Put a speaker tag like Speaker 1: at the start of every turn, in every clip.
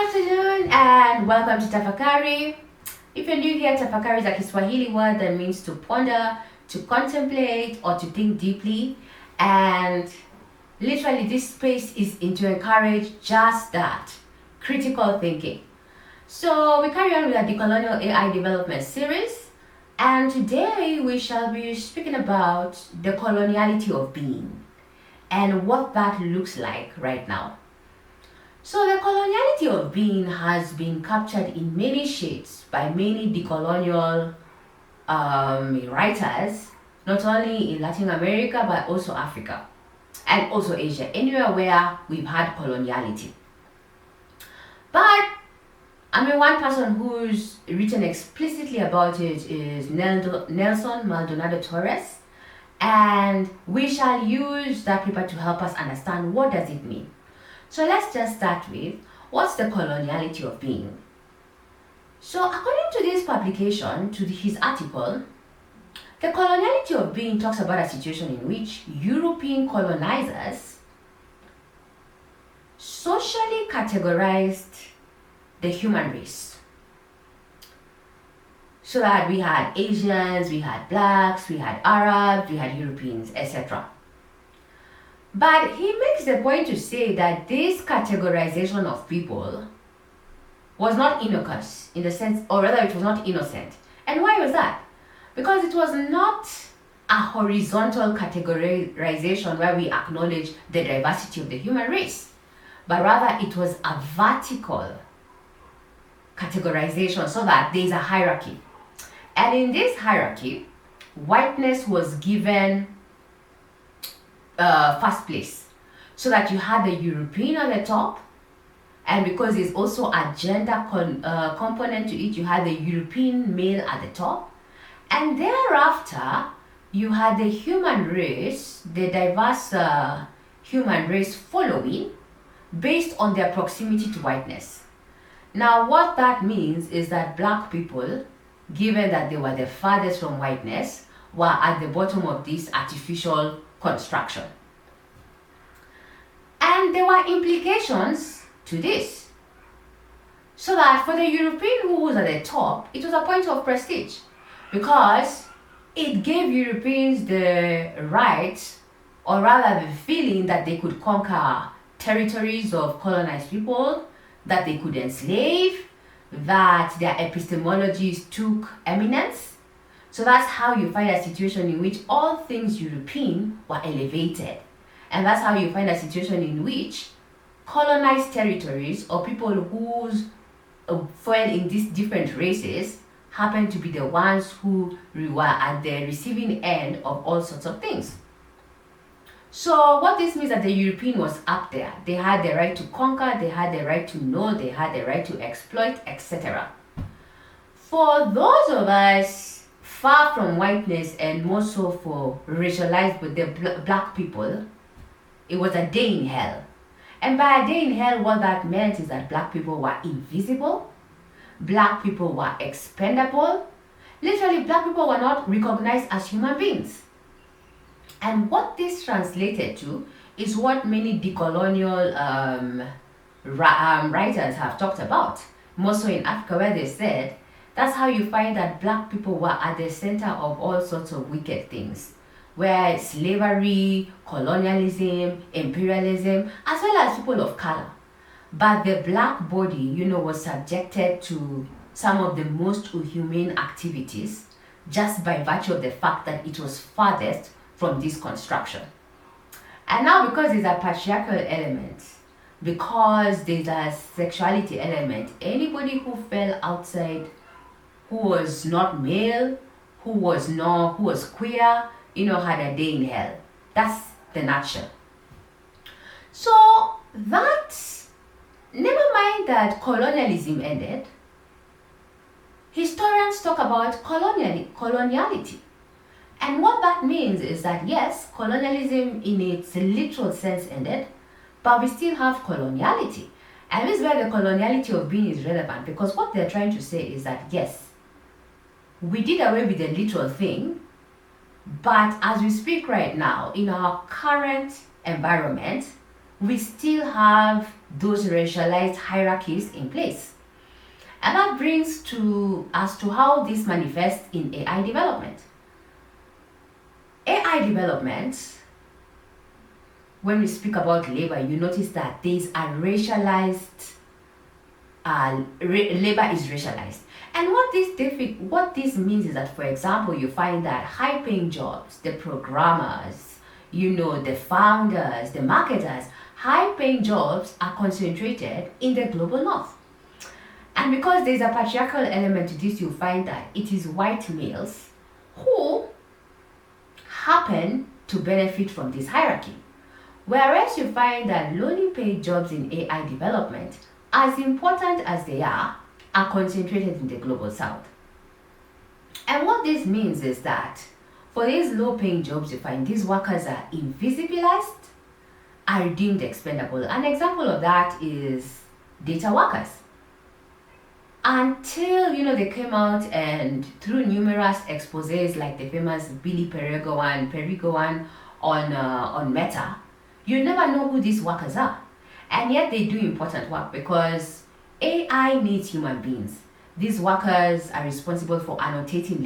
Speaker 1: afternoon and welcome to Tafakari. If you're new here, Tafakari is a Kiswahili word that means to ponder, to contemplate, or to think deeply. And literally, this space is to encourage just that critical thinking. So, we carry on with our Decolonial AI development series, and today we shall be speaking about the coloniality of being and what that looks like right now. So the coloniality of being has been captured in many shades by many decolonial writers, not only in Latin America but also Africa and also Asia, anywhere where we've had coloniality. But one person who's written explicitly about it is Nelson Maldonado Torres, and we shall use that paper to help us understand what does it mean. So let's just start with, what's the coloniality of being? So according to this publication, to his article, the coloniality of being talks about a situation in which European colonizers socially categorized the human race. So that we had Asians, we had blacks, we had Arabs, we had Europeans, etc. But he makes the point to say that this categorization of people was not innocuous in the sense, or rather it was not innocent. And why was that? Because it was not a horizontal categorization where we acknowledge the diversity of the human race, but rather it was a vertical categorization so that there is a hierarchy. And in this hierarchy, whiteness was given first place, so that you had the European at the top, and because there's also a gender component to it, you had the European male at the top, and thereafter you had the human race, the diverse human race following based on their proximity to whiteness. Now what that means is that black people, given that they were the farthest from whiteness, were at the bottom of this artificial construction. And there were implications to this. So that for the European who was at the top, it was a point of prestige, because it gave Europeans the right, or rather the feeling, that they could conquer territories of colonized people, that they could enslave, that their epistemologies took eminence. So that's how you find a situation in which all things European were elevated. And that's how you find a situation in which colonized territories, or people who fell in these different races, happen to be the ones who were at the receiving end of all sorts of things. So what this means is that the European was up there. They had the right to conquer, they had the right to know, they had the right to exploit, etc. For those of us far from whiteness, and more so for racialized with the black people, it was a day in hell. And by a day in hell, what that meant is that black people were invisible, black people were expendable, literally black people were not recognized as human beings. And what this translated to is what many decolonial writers have talked about, more so in Africa, where they said, that's how you find that black people were at the center of all sorts of wicked things, where slavery, colonialism, imperialism, as well as people of color. But the black body, was subjected to some of the most inhumane activities just by virtue of the fact that it was farthest from this construction. And now, because there's a patriarchal element, because there's a sexuality element, anybody who fell outside, who was not male, who was queer, had a day in hell. That's the nutshell. So never mind that colonialism ended, historians talk about coloniality. And what that means is that yes, colonialism in its literal sense ended, but we still have coloniality. And this is where the coloniality of being is relevant, because what they're trying to say is that yes, we did away with the literal thing, but as we speak right now, in our current environment, we still have those racialized hierarchies in place. And that brings to us to how this manifests in AI development. AI development, when we speak about labor, you notice that there's a racialized, labor is racialized. And what this means is that, for example, you find that high-paying jobs, the programmers, the founders, the marketers, high-paying jobs are concentrated in the global north. And because there's a patriarchal element to this, you find that it is white males who happen to benefit from this hierarchy. Whereas you find that lowly paid jobs in AI development, as important as they are concentrated in the global south. And what this means is that for these low paying jobs, you find these workers are invisibilized, are deemed expendable. An example of that is data workers. Until they came out and through numerous exposés like the famous Billy Perigo one on Meta, you never know who these workers are. And yet they do important work because AI needs human beings. These workers are responsible for annotating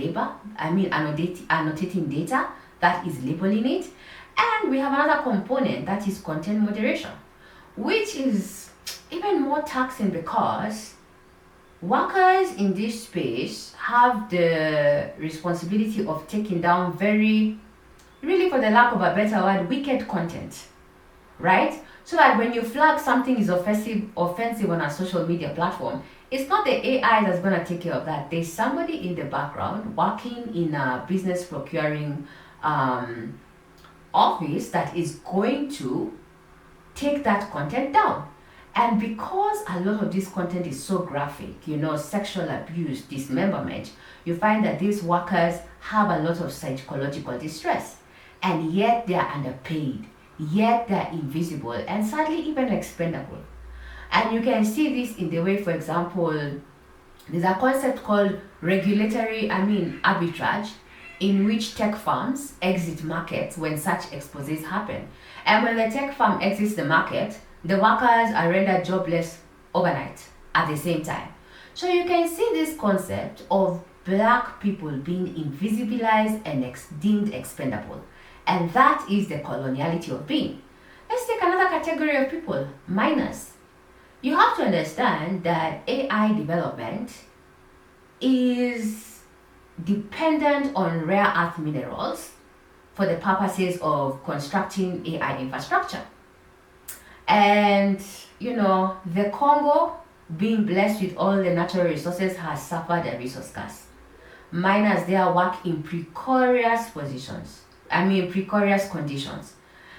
Speaker 1: annotating data, that is labeling it. And we have another component that is content moderation, which is even more taxing because workers in this space have the responsibility of taking down really for the lack of a better word, wicked content, right? So that when you flag something is offensive on a social media platform, it's not the AI that's going to take care of that. There's somebody in the background working in a business procuring office that is going to take that content down. And because a lot of this content is so graphic, sexual abuse, dismemberment, you find that these workers have a lot of psychological distress. And yet they are underpaid, yet they are invisible, and sadly even expendable. And you can see this in the way, for example, there's a concept called regulatory arbitrage, in which tech firms exit markets when such exposés happen. And when the tech firm exits the market, the workers are rendered jobless overnight at the same time. So you can see this concept of black people being invisibilized and deemed expendable. And that is the coloniality of being. Let's take another category of people, miners. You have to understand that AI development is dependent on rare earth minerals for the purposes of constructing AI infrastructure. And, the Congo, being blessed with all the natural resources, has suffered a resource curse. Miners there work in precarious conditions.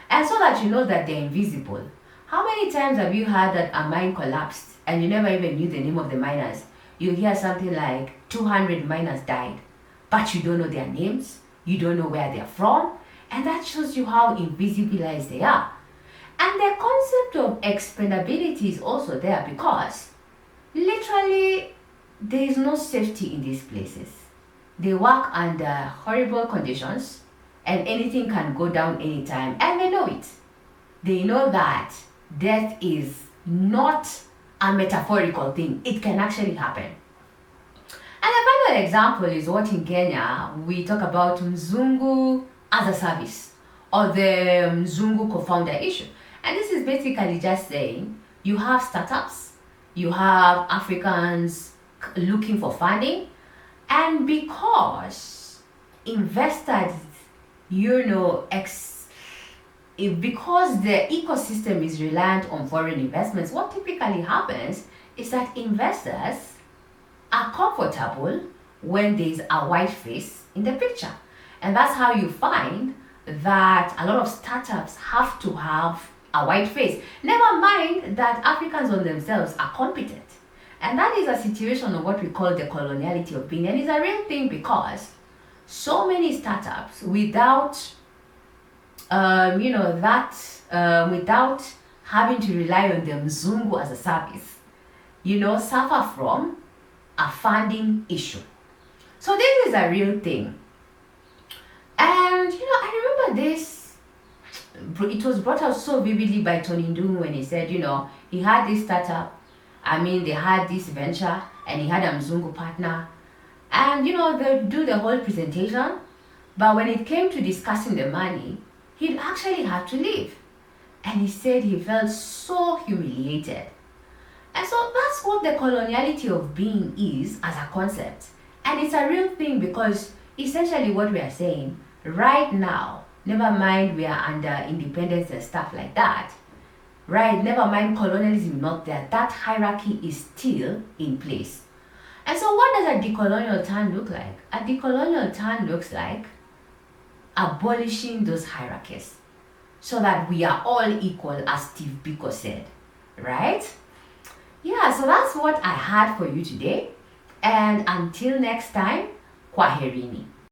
Speaker 1: And so that you know that they're invisible. How many times have you heard that a mine collapsed and you never even knew the name of the miners? You hear something like 200 miners died, but you don't know their names, you don't know where they're from, and that shows you how invisibilized they are. And the concept of expendability is also there because literally there is no safety in these places. They work under horrible conditions and anything can go down anytime, and they know it. They know that death is not a metaphorical thing, it can actually happen. And the final example is what in Kenya we talk about Mzungu as a service, or the Mzungu co-founder issue. And this is basically just saying you have startups, you have Africans looking for funding, and because investors, because the ecosystem is reliant on foreign investments, what typically happens is that investors are comfortable when there's a white face in the picture. And that's how you find that a lot of startups have to have a white face. Never mind that Africans on themselves are competent. And that is a situation of what we call the coloniality of being. And it's a real thing because so many startups without without having to rely on the Mzungu as a service, suffer from a funding issue. So this is a real thing. And I remember this it was brought out so vividly by Tony Dung when he said, he had this startup. I mean, they had this venture and he had a Mzungu partner. And, they do the whole presentation. But when it came to discussing the money, he actually had to leave. And he said he felt so humiliated. And so that's what the coloniality of being is as a concept. And it's a real thing because essentially what we are saying, right now, never mind we are under independence and stuff like that, right? Never mind colonialism not there, that hierarchy is still in place. And so what does a decolonial turn look like? A decolonial turn looks like abolishing those hierarchies so that we are all equal, as Steve Biko said, right? Yeah, so that's what I had for you today. And until next time, kwaherini.